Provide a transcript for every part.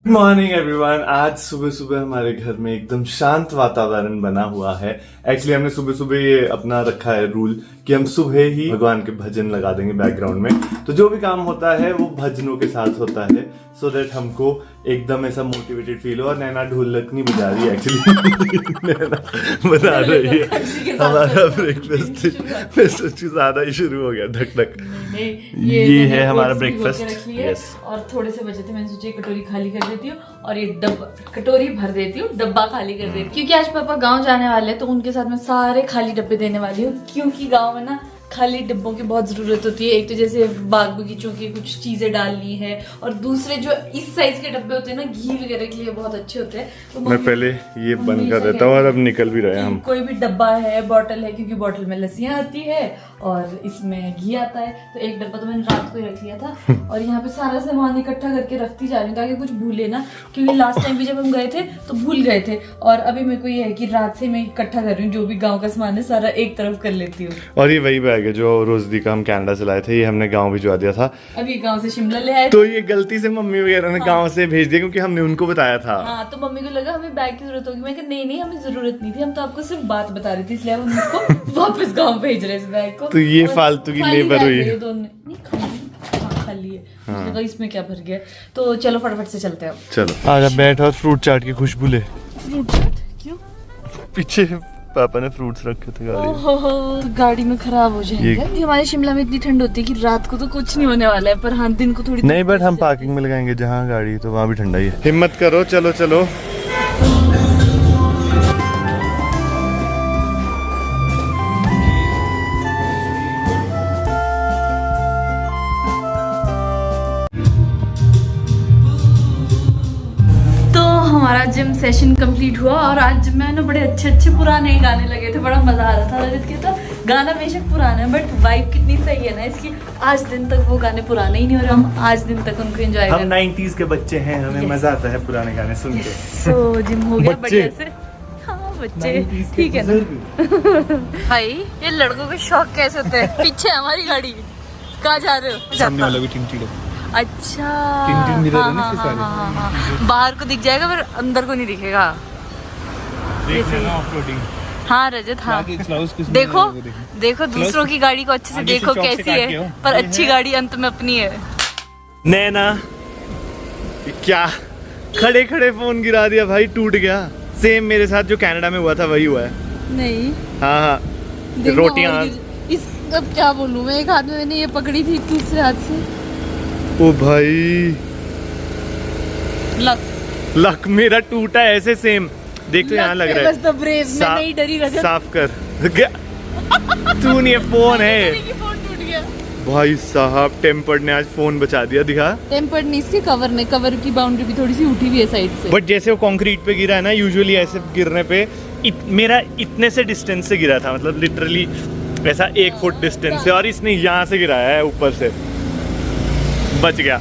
Morning everyone. आज सुबह सुबह हमारे घर में एकदम शांत वातावरण बना हुआ है। एक्चुअली हमने सुबह सुबह ये अपना रखा है रूल कि हम सुबह ही भगवान के भजन लगा देंगे बैकग्राउंड में, तो जो भी काम होता है वो भजनों के साथ होता है, सो दैट हमको एकदम ऐसा मोटिवेटेड फील हो। और नैना ढोलक नहीं बजा रही है एक्चुअली नैना बता रही है हमारा ब्रेकफास्ट। मैं सोचू ज्यादा ही शुरू हो गया धक धक। ये है हमारा ब्रेकफास्ट। यस। और थोड़े से बचे थे, मैंने सोचा कटोरी खाली कर देती हूँ और ये कटोरी भर देती हूँ, डब्बा खाली कर देती हूँ, क्योंकि आज पापा गांव जाने वाले हैं तो उनके साथ मैं सारे खाली डब्बे देने वाली हूँ। क्योंकि गांव में ना खाली डिब्बों की बहुत जरूरत होती है। एक तो जैसे बाग बगीचों की कुछ चीजें डालनी है, और दूसरे जो इस साइज के डब्बे होते हैं ना घी वगैरह के लिए बहुत अच्छे होते हैं। तो मैं पहले ये बंद कर देता हूँ और अब निकल भी रहे हैं हम। कोई भी डब्बा है, बॉटल है, क्योंकि बॉटल में लस्सियां आती है और इसमें घी आता है, तो एक डब्बा तो मैंने रात को ही रख लिया था और यहाँ पे सारा सामान इकट्ठा करके रखती जा रही हूँ ताकि कुछ भूले ना, क्योंकि लास्ट टाइम भी जब हम गए थे तो भूल गए थे। और अभी मेरे को ये है कि रात से मैं इकट्ठा कर रही हूँ, जो भी गाँव का सामान है सारा एक तरफ कर लेती हूँ। और ये वही बैग है जो रोजदी का हम कनाडा से लाए थे, ये हमने गाँव भिजवा दिया था। अभी गाँव से शिमला ले आए, तो ये गलती से मम्मी वगैरह ने गाँव से भेज दिया क्योंकि हमने उनको बताया था। हाँ, तो मम्मी को लगा हमें बैग की जरूरत होगी। मैं कहा नहीं हमें जरूरत नहीं थी, हम तो आपको सिर्फ बात बता रही थी, इसलिए हम उसको वापस गाँव भेज रहे इस बैग को। तो ये फालतू की लेबर हुई है। खाली है। हाँ। तो इसमें क्या भर गया, तो चलो फटाफट से चलते हैं। चलो आजा बैठ और फ्रूट चाट की खुशबू ले। फ्रूट चाट क्यों? पीछे पापा ने फ्रूट्स रखे थे गाड़ी में। गाड़ी में खराब हो जाएंगे। हमारे शिमला में इतनी ठंड होती है कि रात को तो कुछ नहीं होने वाला है, पर हाँ दिन को थोड़ी नहीं, बट हम पार्किंग में लगाएंगे जहाँ गाड़ी, तो वहाँ भी ठंडा ही है। हिम्मत करो, चलो चलो। हमारा जिम सेशन कंप्लीट हुआ और आज मैं ना बड़े अच्छे पुराने गाने लगे थे, बड़ा मजा आ रहा था। रजत कहता गाना बेशक पुराना है बट वाइब कितनी सही है ना इसकी, आज दिन तक वो गाने पुराने ही नहीं हो रहे, हम आज दिन तक उनको एंजॉय कर। हम 90s के बच्चे हैं, हमें मजा आता है पुराने गाने सुन के। सो जिम हो गया बढ़िया से। हाँ बच्चे ठीक है ना। भाई ये लड़कों के शौक कैसे होते हैं। पीछे हमारी गाड़ी, कहाँ जा रहे हो? सामने वाला भी टिंटी। अच्छा हाँ। बाहर को दिख जाएगा पर अंदर को नहीं दिखेगा। हाँ रजत, हाँ देखो देखो दूसरों की गाड़ी को अच्छे से देखो कैसी है, पर अच्छी गाड़ी अंत में अपनी है। नैना क्या खड़े खड़े फोन गिरा दिया भाई, टूट गया। सेम मेरे साथ जो कनाडा में हुआ था वही हुआ है। नहीं हाँ रोटियां। इस अब क्या बोलूं मैं, एक हाथ में मैंने ये पकड़ी थी, दूसरे हाथ से ओ भाई लक मेरा टूटा है ऐसे सेम। देख तो यहाँ लग रहा है। मैं नहीं डरी रजत। साफ कर तू नहीं, फोन है। फोन टूट गया भाई साहब, टेम्पर्ड ने आज फोन बचा दिया। दिखा टेम्पर्ड नहीं, इसके कवर ने, कवर की बाउंड्री भी थोड़ी सी उठी हुई है साइड से। बट जैसे वो कंक्रीट पे गिरा है ना, यूजुअली ऐसे गिरने पे मेरा इतने से डिस्टेंस से गिरा था, मतलब लिटरली ऐसा 1 फुट डिस्टेंस से, और इसने यहाँ से गिराया है ऊपर से, बच गया।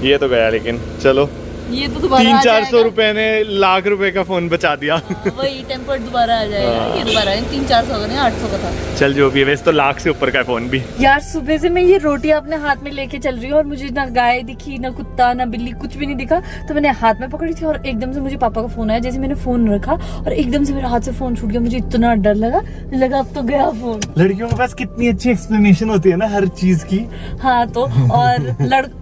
ये तो गया, लेकिन चलो ये तो दोबारा 300-400 रुपए ने लाख रुपए का फोन बचा दिया। वही टेम्पर्ड दोबारा आ जाएगा। ये दोबारा 300-400 का नहीं, 800 का था। चल जो भी है, वैसे तो लाख से ऊपर का फोन भी। यार सुबह से मैं ये रोटी अपने हाथ में लेके चल रही हूँ और मुझे ना गाय दिखी, ना कुत्ता, ना बिल्ली, कुछ भी नहीं दिखा। तो मैंने हाथ में पकड़ी थी और एकदम से मुझे पापा का फोन आया। जैसे मैंने फोन रखा और एकदम से मेरे हाथ से फोन छूट गया। मुझे इतना डर लगा अब तो गया फोन। लड़कियों के पास कितनी अच्छी एक्सप्लेनेशन होती है ना हर चीज की। हाँ तो और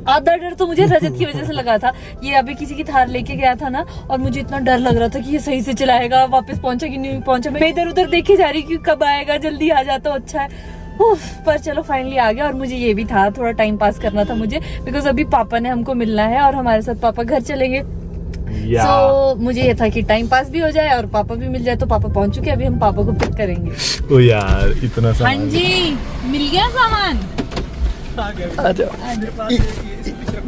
आधा डर तो मुझे रजत की वजह से लगा था। ये अभी किसी की थार लेके गया था ना, और मुझे इतना डर लग रहा था कि ये सही से चलाएगा, वापस पहुंचा कि नहीं पहुंचा। मैं इधर उधर देखे जा रही कि कब आएगा, जल्दी आ जाता तो अच्छा है। पर चलो फाइनली आ गया। और मुझे ये भी था, थोड़ा टाइम पास करना था मुझे, बिकॉज अभी पापा ने हमको मिलना है और हमारे साथ पापा घर चलेंगे। तो मुझे ये था कि टाइम पास भी हो जाए और पापा भी मिल जाए। तो पापा पहुंच चुके, अभी हम पापा को पिक करेंगे। ओ यार इतना सामान। हाँ जी मिल गया सामान।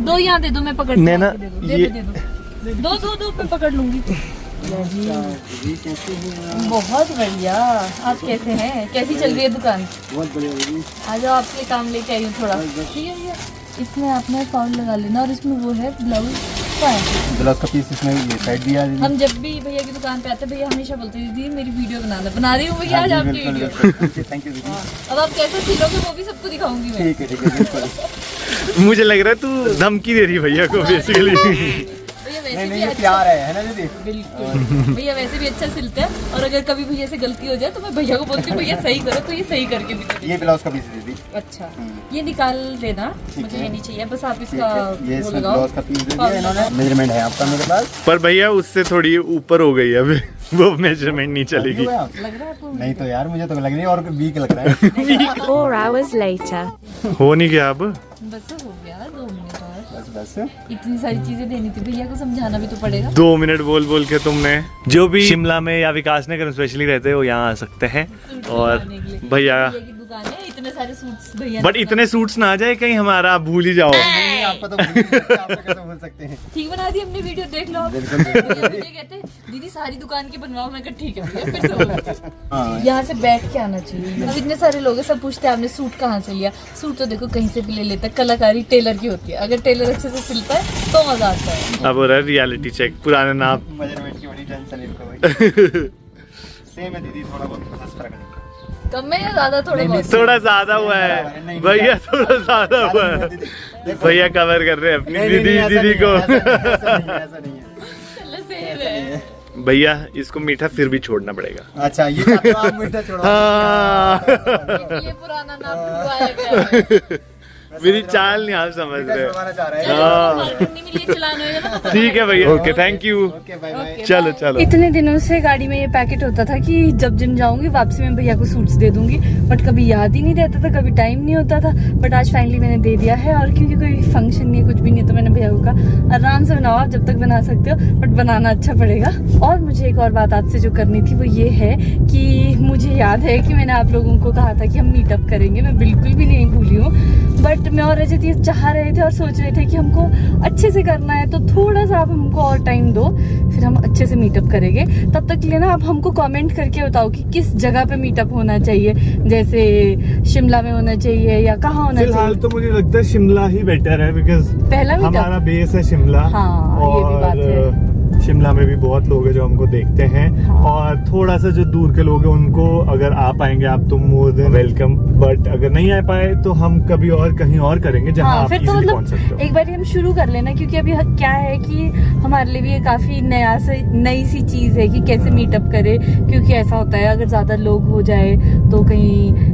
दो यहाँ दे दो, मैं पकड़ नैना ये दो मैं पकड़ लूंगी। बहुत बढ़िया। आप कैसे हैं, कैसी चल रही है दुकान? बहुत बढ़िया। आ जाओ, आपके काम लेके आई हूँ थोड़ा। ठीक है भैया, इसमें आपने फाउल लगा लेना और इसमें वो है ब्लाउज का पीस इसमें ये साइड दिया है। हम जब भी भैया की दुकान पे आते हैं, भैया हमेशा बोलते हैं दीदी मेरी वीडियो बना रही हूँ भैया आज आपकी वीडियो। Thank you. अब आप कैसे सिलोगे वो भी सबको दिखाऊंगी मैं। ठीक है मुझे लग रहा है तू धमकी दे रही भैया को बेसिकली। भैया वैसे नहीं भी नहीं ये अच्छा, प्यार है ना दीदी। बिल्कुल भैया वैसे भी अच्छा सिलते हैं, और अगर कभी भैया से गलती हो जाए तो मैं भैया को बोलती हूँ भैया सही करो, तो ये सही करके भी देते ये ब्लाउज का पीस दीदी। हैं। अच्छा ये निकाल देना, मुझे ये नहीं चाहिए, बस आप ठीक इसका है, ये वो इसमें लगाओ। ब्लाउज का पीस दे दिया इन्होंने। मेजरमेंट है आपका मेरे पास। पर भैया उससे थोड़ी ऊपर हो गई अब वो मेजरमेंट नहीं चलेगी। लग रहा है आपको? नहीं तो यार मुझे तो लग नहीं और वीक लग रहा है। 4 hours later. हो नहीं गया अब। बस हो गया 2 मिनट और। बस बस इतनी सारी चीजें देनी थी, भैया को समझाना भी तो पड़ेगा। 2 मिनट बोल बोल के तुमने। जो भी शिमला में या विकास नगर स्पेशली रहते हैं वो यहाँ आ सकते हैं। और भैया की दुकान है, इतने सारे सूट्स भैया बट इतने सूट्स ना आ जाए कहीं हमारा भूल ही जाओ। नहीं आपको तो आपको कैसे बोल सकते हैं। ठीक बना दी हमने वीडियो, देख लो आप। बिल्कुल, भैया मुझे कहते दीदी सारी दुकान की बनवाओ, मैं कहा ठीक है भैया फिर से बोलो। हाँ यहाँ से बैठ के आना चाहिए। अब इतने सारे लोग हैं, सब पूछते हैं आपने सूट कहाँ से लिया। सूट तो देखो कहीं से भी ले लेता है, कलाकारी टेलर की होती है, अगर टेलर अच्छे से सिलता है तो मजा आता है। अब हो रहा है रियलिटी चेक, पुराने नाप। मेजरमेंट की बड़ी टेंशन इनको भाई। सेम है दीदी, थोड़ा बहुत बस फर्क नहीं। कम में या ज्यादा थोड़ा बहुत? थोड़ा ज्यादा हुआ है भैया, थोड़ा ज्यादा हुआ है। भैया कवर कर रहे हैं अपनी दीदी को। ऐसा नहीं है। चलो सेम है। भैया इसको मीठा फिर भी छोड़ना पड़ेगा। अच्छा ये चाहते हो आप मीठा छोड़ो। हाँ। इसलिए पुराना नाम डुबाया गया है। मेरी चाल नहीं आप समझ मीठा रहे। छुड़वाना चाह रहे हैं। चलो, मार्केट में लिए चलाना होगा ना तो ठीक है भैया, okay thank you. Okay bye bye. चलो चलो। इतने दिनों से गाड़ी में ये पैकेट होता था कि जब जिम जाऊंगी वापसी में भैया को सूट्स दे दूंगी, बट कभी याद ही नहीं रहता था, कभी टाइम नहीं होता था। बट आज फाइनली मैंने दे दिया है, और क्योंकि कोई फंक्शन नहीं है, कुछ भी नहीं है, तो मैंने भैया को कहा आराम से बनाओ आप जब तक बना सकते हो, बट बनाना अच्छा पड़ेगा। और मुझे एक और बात आपसे जो करनी थी वो ये है कि मुझे याद है कि मैंने आप लोगों को कहा था कि हम मीटअप करेंगे, मैं बिल्कुल भी नहीं भूली हूँ। बट मैं और रजत ये चाह रहे थे और सोच रहे थे कि हमको अच्छे से करना है, तो थोड़ा सा आप हमको और टाइम दो, फिर हम अच्छे से मीटअप करेंगे। तब तक लेना आप हमको कमेंट करके बताओ कि किस जगह पे मीटअप होना चाहिए, जैसे शिमला में होना चाहिए या कहाँ होना फिलहाल चाहिए। तो मुझे लगता है शिमला ही बेटर है, बिकॉज पहला मीटअप हमारा बेस है शिमला। हाँ, ये भी बात है। शिमला में भी बहुत लोग हैं जो हमको देखते हैं। हाँ। और थोड़ा सा जो दूर के लोग हैं उनको अगर आ पाएंगे आप तो मोर देन वेलकम, बट अगर नहीं आ पाए तो हम कभी और कहीं और करेंगे जहाँ हाँ, आप फिर तो easily पहुंच मतलब सकते हो। एक बार हम शुरू कर लेना, क्योंकि अभी क्या है कि हमारे लिए भी ये काफी नई सी चीज है कि कैसे मीटअप करे। क्योंकि ऐसा होता है अगर ज्यादा लोग हो जाए तो कहीं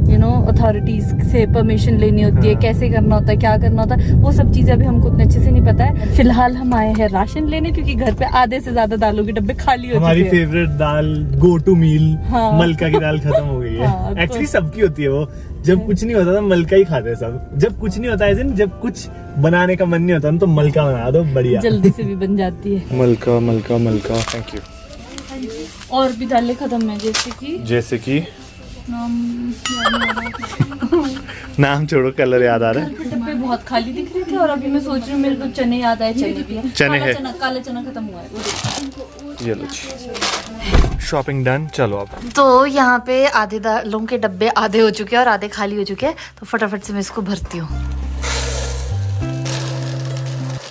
अथॉरिटीज से परमिशन लेनी होती है, हाँ। कैसे करना होता है, क्या करना होता है, वो सब चीजें अभी हमको उतने अच्छे से नहीं पता है। फिलहाल हम आए हैं राशन लेने, क्योंकि घर पे आधे से ज्यादा दालों के डब्बे खाली हो हमारी चुके हैं। Favourite dal go to meal हाँ। मलका की दाल खत्म हो गई हाँ, है। तो- एक्चुअली सबकी होती है वो, जब कुछ नहीं होता था मलका ही खाते हैं सब। जब कुछ नहीं होता है, जब कुछ बनाने का मन नहीं होता तो मलका बना दो, बढ़िया। जल्दी से भी बन जाती है। मलका मलका मलका, थैंक यू। और भी दालें खत्म है, जैसे कि नाम याद नहीं आ रहा। नाम छोड़ो, कलर याद आ रहा है। घर पे डब्बे बहुत खाली दिख रहे थे, और अभी मैं सोच रही हूँ मेरे को चने याद आए, चने भी है। चने काला है। चना, काला चना खत्म हुआ है वो देखो। ये लो जी, शॉपिंग डन। चलो अब तो यहाँ पे आधे दालों के डब्बे आधे हो चुके हैं और आधे खाली हो चुके हैं, तो फटाफट से मैं इसको भरती हूँ।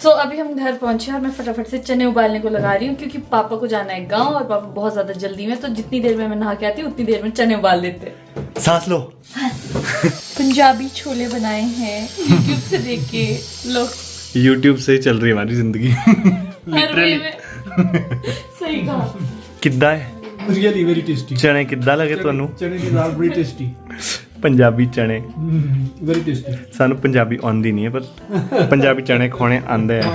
तो अभी हम घर पहुंचे और मैं फटाफट से चने उबालने को लगा रही हूँ, क्योंकि पापा को जाना है गांव और पापा बहुत ज्यादा जल्दी में, तो जितनी देर में मैं नहा के आती हूँ उतनी देर में चने उबाल देते हैं। सांस लो। पंजाबी छोले बनाए हैं यूट्यूब से देख के, लो YouTube से ही चल रही है हमारी जिंदगी। हर वे में। सही कहा। किद्दा है रियली वेरी टेस्टी चने, किद्दा लगे ਤੁਹਾਨੂੰ? चने की दाल बड़ी टेस्टी, ਪੰਜਾਬੀ ਚਣੇ। Very tasty. ਸਾਨੂੰ ਪੰਜਾਬੀ ਆਉਂਦੀ ਨਹੀਂ ਹੈ, ਪਰ ਪੰਜਾਬੀ ਚਣੇ ਖਾਣੇ ਆਂਦੇ ਆ।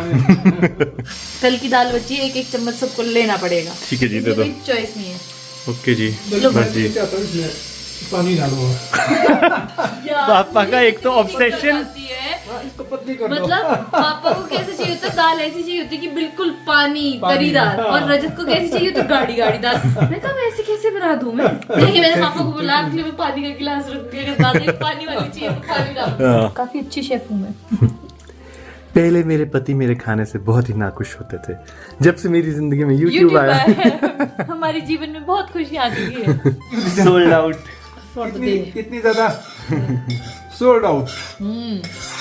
कल की दाल बची, एक एक चम्मच सबको लेना पड़ेगा। ठीक है जी, दे दो। चॉइस नहीं है। ओके जी, लो बस जी। पानी डालो, पापा का एक तो ऑब्सेशन। इसको पतली कर दो। मतलब पापा को कैसे चाहिए होता है, दाल ऐसी चाहिए होती है कि बिल्कुल पानी तरी दाल, और रजत को कैसी चाहिए होती है गाढ़ी गाढ़ी दाल। मैं कहा वैसे कैसे बना दूं मैं? नहीं, मैंने पापा को बोला आपके लिए मैं पानी का गिलास रख के, अगर ज्यादा पानी वाली चाहिए तो पानी डाल। काफी अच्छी शेफ हूँ मैं। पहले मेरे पति मेरे खाने से बहुत ही नाखुश होते थे, जब से मेरी जिंदगी में YouTube YouTube आया है। हमारे जीवन में बहुत खुशी आ चुकी है। Sold out for the day. कितनी ज्यादा sold out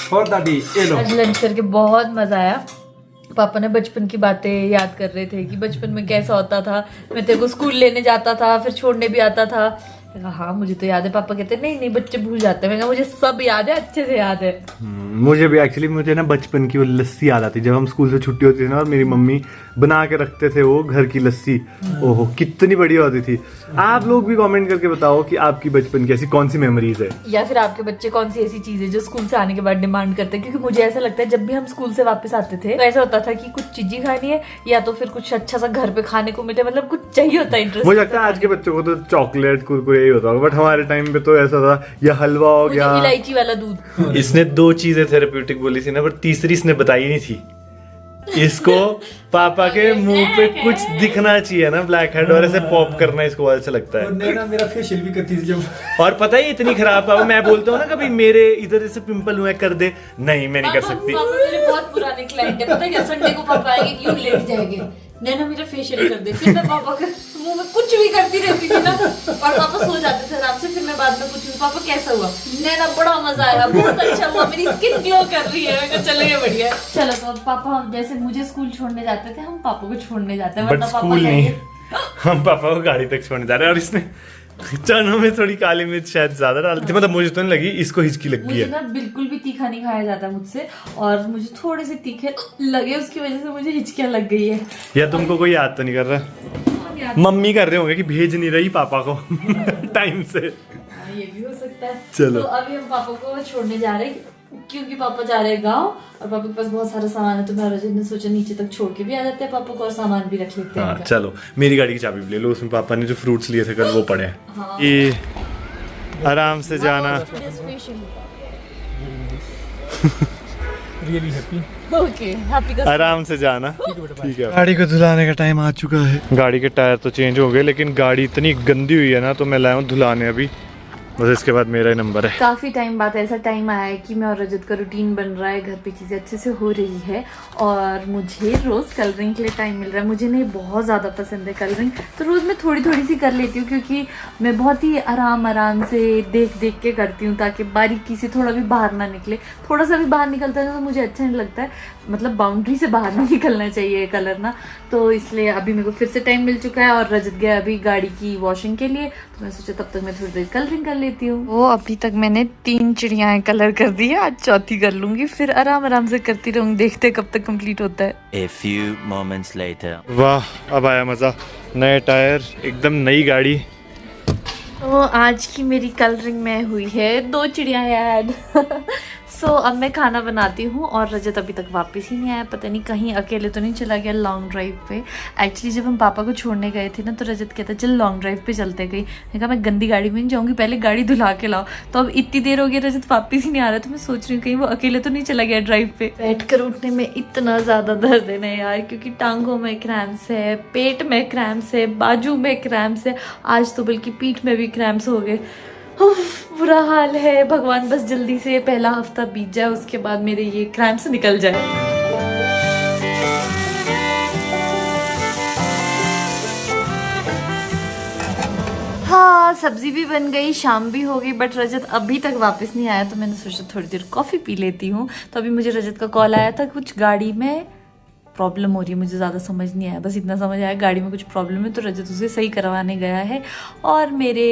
for the day. ये लो। आज लंच करके बहुत मजा आया। पापा ने बचपन की बातें याद कर रहे थे कि बचपन में कैसा होता था, मैं तेरे को स्कूल लेने जाता था, फिर छोड़ने भी आता था, हाँ मुझे तो याद है, पापा कहते नहीं नहीं बच्चे भूल जाते हैं। मैंने कहा मुझे सब याद है, अच्छे से याद है। मुझे भी एक्चुअली मुझे ना बचपन की वो लस्सी याद आती, जब हम स्कूल से छुट्टी होती थी ना और मेरी मम्मी बना के रखते थे वो घर की लस्सी, ओहो कितनी बढ़िया होती थी। आप लोग भी कमेंट करके बताओ कि आपकी बचपन की ऐसी कौन सी मेमोरीज है, या फिर आपके बच्चे कौन सी ऐसी चीज है जो स्कूल से आने के बाद डिमांड करते हैं। क्योंकि मुझे ऐसा लगता है जब भी हम स्कूल से वापस आते थे तो ऐसा होता था कि कुछ चीजें खानी है या तो फिर कुछ अच्छा सा घर पे खाने को मिले, मतलब कुछ चाहिए होता है इंटरेस्ट। मुझे लगता है आज के बच्चों को तो चॉकलेट कुरकुरे ही होता होगा, बट हमारे टाइम पे तो ऐसा था, या हलवा हो गया, इलायची वाला दूध। इसने 2 चीजें थेरेप्यूटिक बोली थी ना, पर तीसरी इसने बताई नहीं थी। इसको पापा के मुंह पे कुछ दिखना चाहिए ना ब्लैक हेड, और ऐसे पॉप करना इसको अच्छा लगता है। नैना मेरा फेशियल भी करती थी जब। और पता है इतनी खराब पापा, मैं बोलता हूँ ना कभी मेरे इधर ऐसे पिंपल हुए कर दे, नहीं मैं नहीं कर सकती। पापा मेरे बहुत पुराने क्लाइंट है, पता है क्या, संडे को पापा आएंगे यूं लेट जाएंगे, नैना मेरा फेशियल कर दे। फिर मैं पापा के मुंह में कुछ भी करती रहती थी ना, और पापा सो जाते थे आराम से। फिर मैं बाद में पूछूंगी पापा कैसा हुआ, नैना बड़ा मजा आया, बहुत अच्छा हुआ, मेरी स्किन ग्लो कर रही है। मैं कहा चलेगा बढ़िया। चलो तो अब पापा जैसे मुझे स्कूल छोड़ने जाते थे, हम पापा को छोड़ने जाते हैं, बट वरना पापा स्कूल नहीं, कहेंगे हम पापा को गाड़ी तक छोड़ने जा रहे हैं। और इसने चनों में थोड़ी काली मिर्च शायद ज्यादा डाल दी थी, मतलब मुझे तो नहीं लगी, इसको हिचकी लगी मुझे है। ना बिल्कुल भी तीखा नहीं खाया जाता मुझसे, और मुझे थोड़े से तीखे लगे, उसकी वजह से मुझे हिचकियां लग गई है। या तुमको कोई याद तो नहीं कर रहा, मम्मी कर रहे होंगे कि भेज नहीं रही पापा को टाइम से। हाँ, ये भी हो सकता है। चलो। तो अभी हम पापा को छोड़ने जा रहे हैं, क्योंकि पापा जा रहे हैं गाँव, और पापा के पास बहुत सारा सामान है, तो मैं रजत ने सोचा नीचे तक छोड़ के भी आ जाते हैं पापा को, और सामान भी रख लेते हैं। हाँ चलो, मेरी गाड़ी की चाबी भी ले लो, उसमें पापा ने जो फ्रूट्स लिए थे कल वो पड़े हैं। हाँ। ये आराम से जाना। Really happy. ओके हैप्पी का आराम से जाना, ठीक है। गाड़ी को धुलाने का टाइम आ चुका है। गाड़ी के टायर तो चेंज हो गए, लेकिन गाड़ी इतनी गंदी हुई है ना, तो मैं लाया हूँ धुलाने अभी, बस इसके बाद मेरा ही नंबर है। काफी टाइम बाद ऐसा टाइम आया है कि मैं और रजत का रूटीन बन रहा है, घर पे चीजें अच्छे से हो रही है, और मुझे रोज कलरिंग के लिए टाइम मिल रहा है। मुझे नहीं बहुत ज्यादा पसंद है कलरिंग, तो रोज मैं थोड़ी थोड़ी सी कर लेती हूँ, क्योंकि मैं बहुत ही आराम से देख देख के करती हूँ, ताकि बारीकी से थोड़ा भी बाहर ना निकले। थोड़ा सा भी बाहर निकलता है तो मुझे अच्छा नहीं लगता है, मतलब बाउंड्री से बाहर नहीं निकलना चाहिए कलर ना। तो इसलिए अभी मेरे को फिर से टाइम मिल चुका है, और रजत गया अभी गाड़ी की वॉशिंग के लिए, तो मैं सोचा तब तक मैं थोड़ी देर कलरिंग कर लेती हूँ। वो अभी तक मैंने 3 चिड़ियाएं कलर कर दी है, आज चौथी कर लूंगी, फिर आराम से करती रहूंगी, देखते कब तक कंप्लीट होता है। A few moments later. वाह, अब आया मजा, नए टायर, एकदम नई गाड़ी। तो आज की मेरी कलरिंग में हुई है 2 चिड़िया ऐड। सो अब मैं खाना बनाती हूँ, और रजत अभी तक वापस ही नहीं आया, पता नहीं कहीं अकेले तो नहीं चला गया लॉन्ग ड्राइव पे। एक्चुअली जब हम पापा को छोड़ने गए थे ना, तो रजत कहता चल लॉन्ग ड्राइव पे चलते गई। मैंने कहा मैं गंदी गाड़ी में नहीं जाऊँगी, पहले गाड़ी धुला के लाओ। तो अब इतनी देर हो गई, रजत वापस ही नहीं आ रहा, तो मैं सोच रही हूँ कहीं वो अकेले तो नहीं चला गया ड्राइव पे। बैठ कर उठने में इतना ज़्यादा दर्द है ना यार, क्योंकि टांगों में क्रैम्प्स है, पेट में क्रैम्प्स है, बाजू में क्रैम्प्स है, आज तो बल्कि पीठ में भी क्रैम्प्स हो गए। बुरा हाल है। भगवान बस जल्दी से पहला हफ्ता बीत जाए, उसके बाद मेरे ये क्रैम्प्स निकल जाए। हाँ, सब्जी भी बन गई, शाम भी हो गई, बट रजत अभी तक वापस नहीं आया, तो मैंने सोचा थोड़ी देर कॉफ़ी पी लेती हूँ। तो अभी मुझे रजत का कॉल आया था, कुछ गाड़ी में प्रॉब्लम हो रही है, मुझे ज़्यादा समझ नहीं आया, बस इतना समझ आया गाड़ी में कुछ प्रॉब्लम है, तो रजत उसे सही करवाने गया है, और मेरे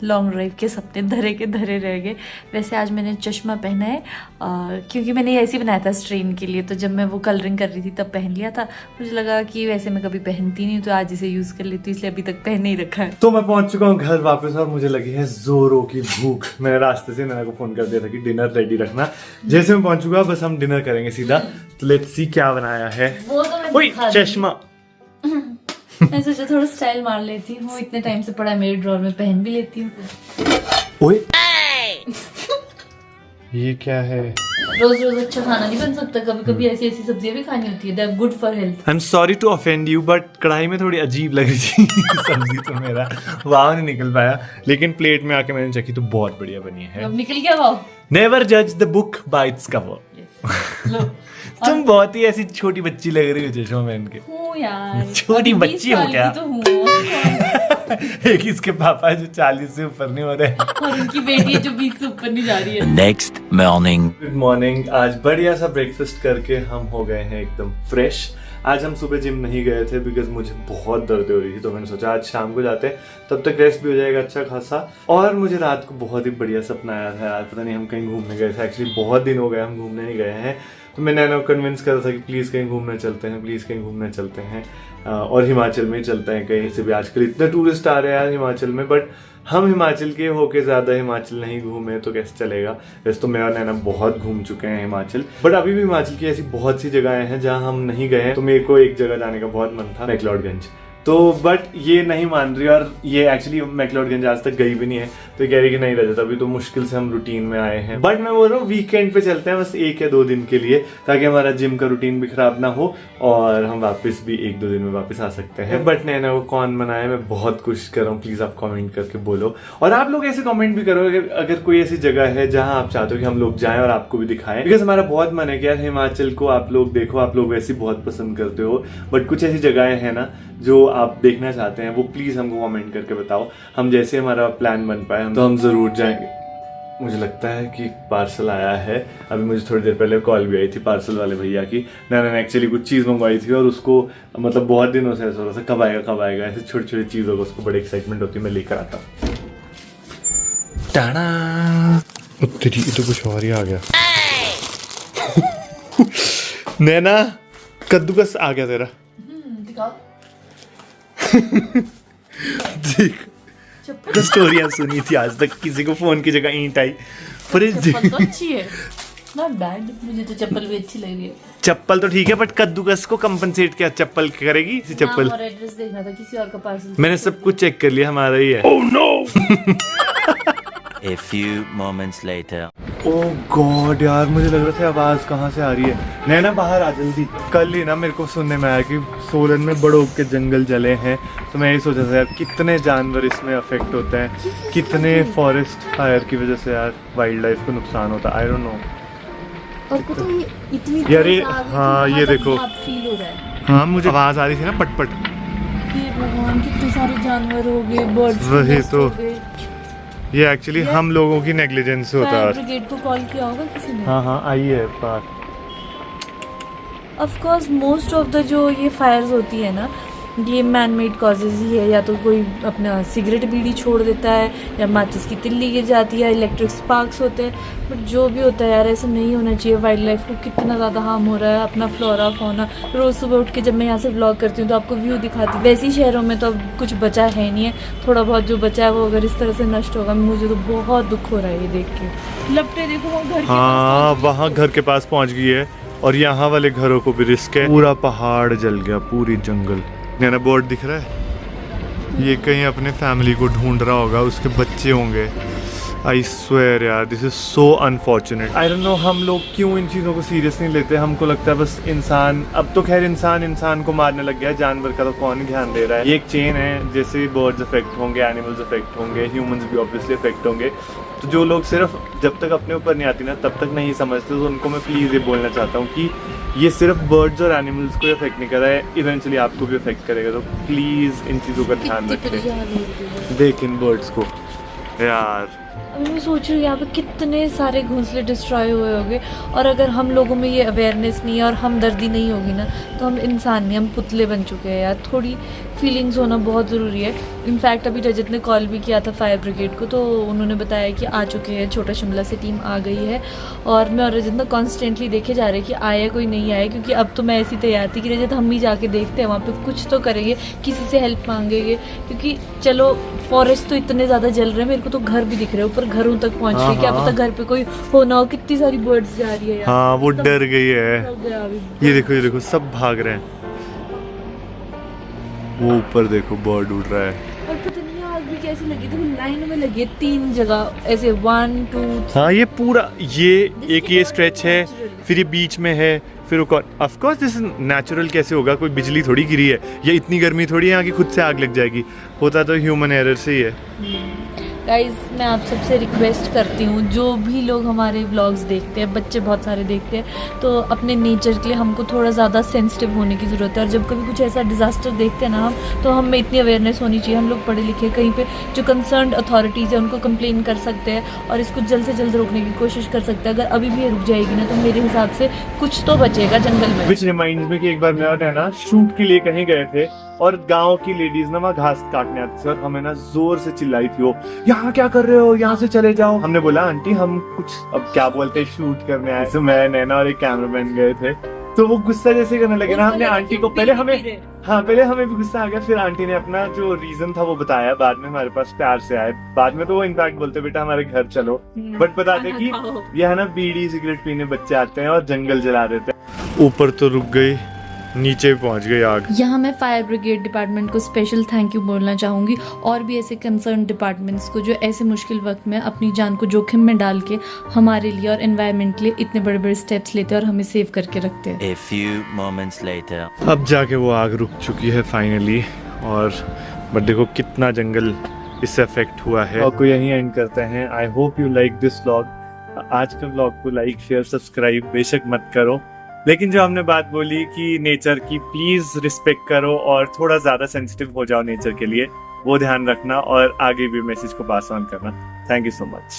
लॉन्ग ड्राइव के सपने धरे के धरे रह गए। वैसे आज मैंने चश्मा पहना है, क्योंकि मैंने ऐसे ही बनाया था स्ट्रेन के लिए, तो जब मैं वो कलरिंग कर रही थी तब पहन लिया था। मुझे लगा कि वैसे मैं कभी पहनती नहीं, तो आज इसे यूज़ कर लेती हूँ, इसलिए अभी तक पहन नहीं रखा है। तो मैं पहुंच चुका हूँ घर वापस, और मुझे लगी है जोरों की भूख। मैंने रास्ते से नैना को फोन कर दिया था कि डिनर रेडी रखना। जैसे मैं पहुंच चुका, बस हम डिनर करेंगे सीधा। तो लेट्स सी क्या बनाया है। वो तो मैं ओए, दिखा दूंगी। चश्मा मैं सोचा थोड़ा स्टाइल मार लेती हूँ, इतने टाइम से पड़ा है मेरे ड्रॉर में, पहन भी लेती हूँ। ओए ये क्या है? रोज रोज अच्छा खाना नहीं बन सकता, कभी कभी ऐसी ऐसी सब्जियां भी खानी होती है, they are good for health. I am sorry to offend you, but कढ़ाई में थोड़ी अजीब लग रही थी सब्जी, तो मेरा वाव नहीं निकल पाया, लेकिन प्लेट में आके मैंने चखी तो बहुत बढ़िया बनी है। अब निकल गया वाव। नेवर जज the book by its cover. लो तुम बहुत ही ऐसी छोटी बच्ची लग रही हो चश्मा पहन के। हूँ यार, छोटी अभी 20 बच्ची हो साल क्या? की तो हूँ। एक इसके पापा है जो 40 से ऊपर नहीं हो रहे। और उनकी बेटी है जो 20 से ऊपर नहीं जा रही है। Next morning. Good morning. आज बढ़िया सा ब्रेकफास्ट करके हम हो गए हैं एकदम फ्रेश। आज हम सुबह जिम नहीं गए थे बिकॉज मुझे बहुत दर्द हो रही थी, तो मैंने सोचा आज शाम को जाते हैं, तब तक रेस्ट भी हो जाएगा अच्छा खासा। और मुझे रात को बहुत ही बढ़िया सपना आया था यार, पता नहीं हम कहीं घूमने गए थे। एक्चुअली बहुत दिन हो गए हम घूमने नहीं गए हैं, तो मैं नैनो कन्विंस कर रहा था कि प्लीज़ कहीं घूमने चलते हैं, प्लीज़ कहीं घूमने चलते हैं और हिमाचल में चलते हैं कहीं से भी। आजकल इतने टूरिस्ट आ रहे हैं यार हिमाचल में, बट हम हिमाचल के होके ज़्यादा हिमाचल नहीं घूमे तो कैसे चलेगा। वैसे तो मैं और नैना बहुत घूम चुके हैं हिमाचल, बट अभी भी हिमाचल की ऐसी बहुत सी जगहें हैं जहाँ हम नहीं गए हैं। तो मेरे को एक जगह जाने का बहुत मन था, मैक्लोडगंज। तो बट ये नहीं मान रही, और ये एक्चुअली मैक्लोडगंज आज तक गई भी नहीं है, तो ये कह रही कि नहीं रजत अभी तो मुश्किल से हम रूटीन में आए हैं। बट मैं बोल रहा हूँ वीकेंड पे चलते हैं, बस 1 या 2 दिन के लिए, ताकि हमारा जिम का रूटीन भी खराब ना हो और हम वापस भी 1-2 दिन में वापस आ सकते हैं। बट नैना को कौन बनाए, मैं बहुत कोशिश कर रहा हूँ। प्लीज आप कमेंट करके बोलो, और आप लोग ऐसे कमेंट भी करो अगर कोई ऐसी जगह है जहाँ आप चाहते हो कि हम लोग जाएं और आपको भी दिखाएं। बिकॉज हमारा बहुत मन है कि यार हिमाचल को आप लोग देखो, आप लोग वैसे बहुत पसंद करते हो, बट कुछ ऐसी जगहें हैं ना जो आप देखना चाहते हैं, वो प्लीज हमको कमेंट करके बताओ। हम जैसे हमारा प्लान बन पाए तो हम जरूर जाएंगे। मुझे लगता है कि पार्सल आया है, अभी मुझे थोड़ी देर पहले कॉल भी आई थी पार्सल वाले भैया की। नैना ने एक्चुअली कुछ चीज़ मंगवाई थी और उसको मतलब बहुत दिनों से ऐसा हो रहा था कब आएगा, ऐसे छोटी छोटी चीज़ों को उसको बड़ी एक्साइटमेंट होती है। मैं लेकर आता हूँ। तेरी तो कुछ और ही आ गया। नैना कद्दूकस आ गया तेरा। देख स्टोरियां सुनी थी आज तक, किसी को फोन की जगह ईंट आई। चप्पल तो अच्छी है, नॉट बैड। मुझे तो चप्पल भी अच्छी लग रही है। चप्पल तो ठीक है, बट कद्दूकस को कंपनसेट क्या चप्पल करेगी? इसी चप्पल नाम और एड्रेस देखना था, किसी और का पार्सल। मैंने सब कुछ चेक कर लिया, हमारा ही है। Oh no. A few moments later. Oh god यार, मुझे लग रहा था आवाज कहाँ से आ रही है। नैना बाहर आ जल्दी। कल ही ना मेरे को सुनने में आया कि सोलन में बड़ों के जंगल जले हैं, तो मैं यही सोचा था यार कितने जानवर इसमें अफेक्ट होते हैं, कितने फॉरेस्ट फायर की वजह से यार वाइल्ड लाइफ को नुकसान होता है। I don't know. और पता है इतनी यार ये, तेज आग है कि हाँ ये वहाँ तक देखो, आप फील हो रहा है। हाँ मुझे आवाज आ रही थी ना पटपट। ये भगवान, कितने सारे जानवर हो गए, बर्ड्स वही नष्ट तो। हो गए। ये एक्चुअली हम लोगों की नेग्लिजेंस से होता फायर है। ब्रिगेड को कॉल किया होगा किसी ने? हाँ आई है बात। Of course most of the जो ये फायर्स होती है ना, ये मैन मेड कॉजेज ही है। या तो कोई अपना सिगरेट बीड़ी छोड़ देता है, या माचिस की तिल्ली गिर जाती है, इलेक्ट्रिक स्पार्क्स होते हैं। बट जो भी होता है यार, ऐसा नहीं होना चाहिए। वाइल्ड लाइफ को कितना ज़्यादा हार्म हो रहा है, अपना फ्लोरा फौना। रोज़ सुबह उठ के जब मैं यहाँ से व्लॉग करती हूँ तो आपको व्यू दिखाती हूँ। वैसे ही शहरों में तो अब कुछ बचा है नहीं है, थोड़ा बहुत जो बचा है वो अगर इस तरह से नष्ट होगा, मुझे तो बहुत दुख हो रहा है ये देख के। लपटे देखो वहाँ घर के हाँ वहाँ घर के पास पहुँच गई है, और यहाँ वाले घरों को भी रिस्क है। पूरा पहाड़ जल गया, पूरी जंगल। नैना बोर्ड दिख रहा है, ये कहीं अपने फैमिली को ढूंढ रहा होगा, उसके बच्चे होंगे। आई स्वेयर यार, this is so unfortunate. I don't know हम लोग क्यों इन चीज़ों को सीरियस नहीं लेते। हमको लगता है बस इंसान, अब तो खैर इंसान को मारने लग गया है, जानवर का तो कौन ही ध्यान दे रहा है। ये एक चेन है, जैसे बर्ड्स अफेक्ट होंगे, एनिमल्स अफेक्ट होंगे, ह्यूमंस भी ऑब्वियसली अफेक्ट होंगे। तो जो लोग सिर्फ जब तक अपने ऊपर नहीं आती ना तब तक नहीं समझते, तो उनको मैं प्लीज़ ये बोलना चाहता हूँ कि ये सिर्फ बर्ड्स और एनिमल्स को अफेक्ट नहीं कर रहा है, इवेंचुअली आपको भी अफेक्ट करेगा। तो प्लीज़ इन चीज़ों का ध्यान रखें। देख इन बर्ड्स को यार। अभी मैं सोच रही हूँ यहाँ पे कितने सारे घोंसले डिस्ट्रॉय हुए होंगे, और अगर हम लोगों में ये अवेयरनेस नहीं है और हमदर्दी नहीं होगी ना, तो हम इंसान नहीं, हम पुतले बन चुके हैं यार। थोड़ी फीलिंग्स होना बहुत ज़रूरी है। इनफैक्ट अभी रजत ने कॉल भी किया था फायर ब्रिगेड को, तो उन्होंने बताया कि आ चुके हैं, छोटा शिमला से टीम आ गई है। और मैं और रजत ना कॉन्स्टेंटली देखे जा रहे हैं कि आया कोई नहीं आया, क्योंकि अब तो मैं ऐसी तैयार थी कि रजत हम ही जाके देखते हैं वहाँ पे, कुछ तो करेंगे, किसी से हेल्प मांगेंगे। क्योंकि चलो फॉरेस्ट तो इतने ज़्यादा जल रहे हैं, मेरे को तो घर भी दिख रहे हैं, ऊपर घरों तक पहुँच रहे हैं। क्या पता घर पे कोई हो ना हो, कितनी सारी बर्ड्स जा रही है यार। हाँ वो डर गई है। ये देखो सब भाग रहे हैं। वो ऊपर देखो बर्ड उड़ रहा है। और पता नहीं आग भी कैसी लगी थी, लाइन में लगी 3 जगह ऐसे 1 2 3। हाँ ये पूरा ये एक ये स्ट्रेच है, फिर ये बीच में है, फिर ऑफ कोर्स दिस नेचुरल कैसे होगा, कोई बिजली थोड़ी गिरी है, या इतनी गर्मी थोड़ी है यहाँ की खुद से आग लग जाएगी। होता तो ह्यूमन एरर से ही है। गाइज मैं आप सबसे रिक्वेस्ट करती हूँ, जो भी लोग हमारे व्लॉग्स देखते हैं, बच्चे बहुत सारे देखते हैं, तो अपने नेचर के लिए हमको थोड़ा ज़्यादा सेंसिटिव होने की ज़रूरत है। और जब कभी कुछ ऐसा डिज़ास्टर देखते हैं ना हम, तो हम में इतनी अवेयरनेस होनी चाहिए। हम लोग पढ़े लिखे, कहीं पे जो कंसर्न्ड अथॉरिटीज़ है उनको कंप्लेन कर सकते हैं और इसको जल्द से जल्द रोकने की कोशिश कर सकते हैं। अगर अभी भी ये रुक जाएगी ना, तो मेरे हिसाब से कुछ तो बचेगा जंगल में। विच रिमाइंड्स मी कि एक बार मैं और नैना शूट के लिए कहीं गए थे और गांव की लेडीज ना वहाँ घास काटने आती थी और हमें ना जोर से चिल्लाई थी वो, यहाँ क्या कर रहे हो, यहाँ से चले जाओ। हमने बोला आंटी हम कुछ अब क्या बोलते हैं शूट करने आए। तो मैं नैना और एक कैमरामैन गए थे, तो वो गुस्सा जैसे करने लगे ना। हमने आंटी को पहले हमें भी गुस्सा आ गया, फिर आंटी ने अपना जो रीजन था वो बताया, बाद में हमारे पास प्यार से आए। बाद में तो वो इनफैक्ट बोलते बेटा हमारे घर चलो, बट बताते कि ये है ना बीड़ी सिगरेट पीने बच्चे आते हैं और जंगल जला देते हैं। ऊपर तो रुक गई, नीचे पहुंच गई आग। यहाँ मैं फायर ब्रिगेड डिपार्टमेंट को स्पेशल थैंक यू बोलना चाहूँगी, और भी ऐसे कंसर्न डिपार्टमेंट्स को जो ऐसे मुश्किल वक्त में अपनी जान को जोखिम में डाल के हमारे लिए और एनवायरनमेंट के लिए इतने बड़े बड़े स्टेप्स लेते हैं और हमें सेव करके रखते हैं। A few moments later. अब जाके वो आग रुक चुकी है फाइनली, और बट देखो कितना जंगल इससे अफेक्ट हुआ है। और को यहीं एंड करते हैं। I hope you like this vlog. आज का व्लॉग को लाइक शेयर सब्सक्राइब बेशक मत करो, लेकिन जो हमने बात बोली कि नेचर की प्लीज रिस्पेक्ट करो और थोड़ा ज्यादा सेंसिटिव हो जाओ नेचर के लिए, वो ध्यान रखना और आगे भी मैसेज को पास ऑन करना। Thank you so much.